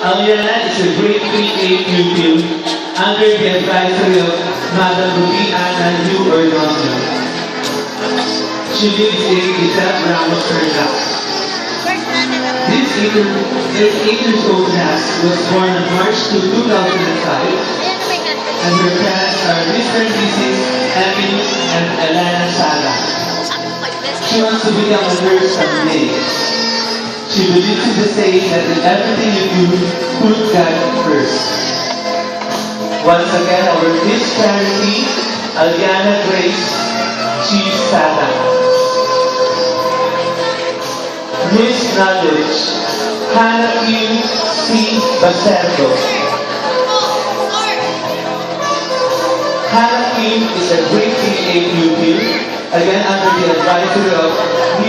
Aliana is a grade 3A pupil under the advisory of Madam Ruby Ana U. Ordonio. She lives in Isaac Ramos Perlac. This 8-year-old Nas was born on March 2, 2005, and her parents are Mr. and Mrs. Emily and Alana Sala. She wants to become a nurse someday. She believes in the saying that in everything you do, put God first. Once again, our Miss Charity, Aliana Grace G. Sala. Miss Knowledge, Hannah Q. C. Bacerdo. Hannah Q. is a grade 3A pupil, again under the advisory of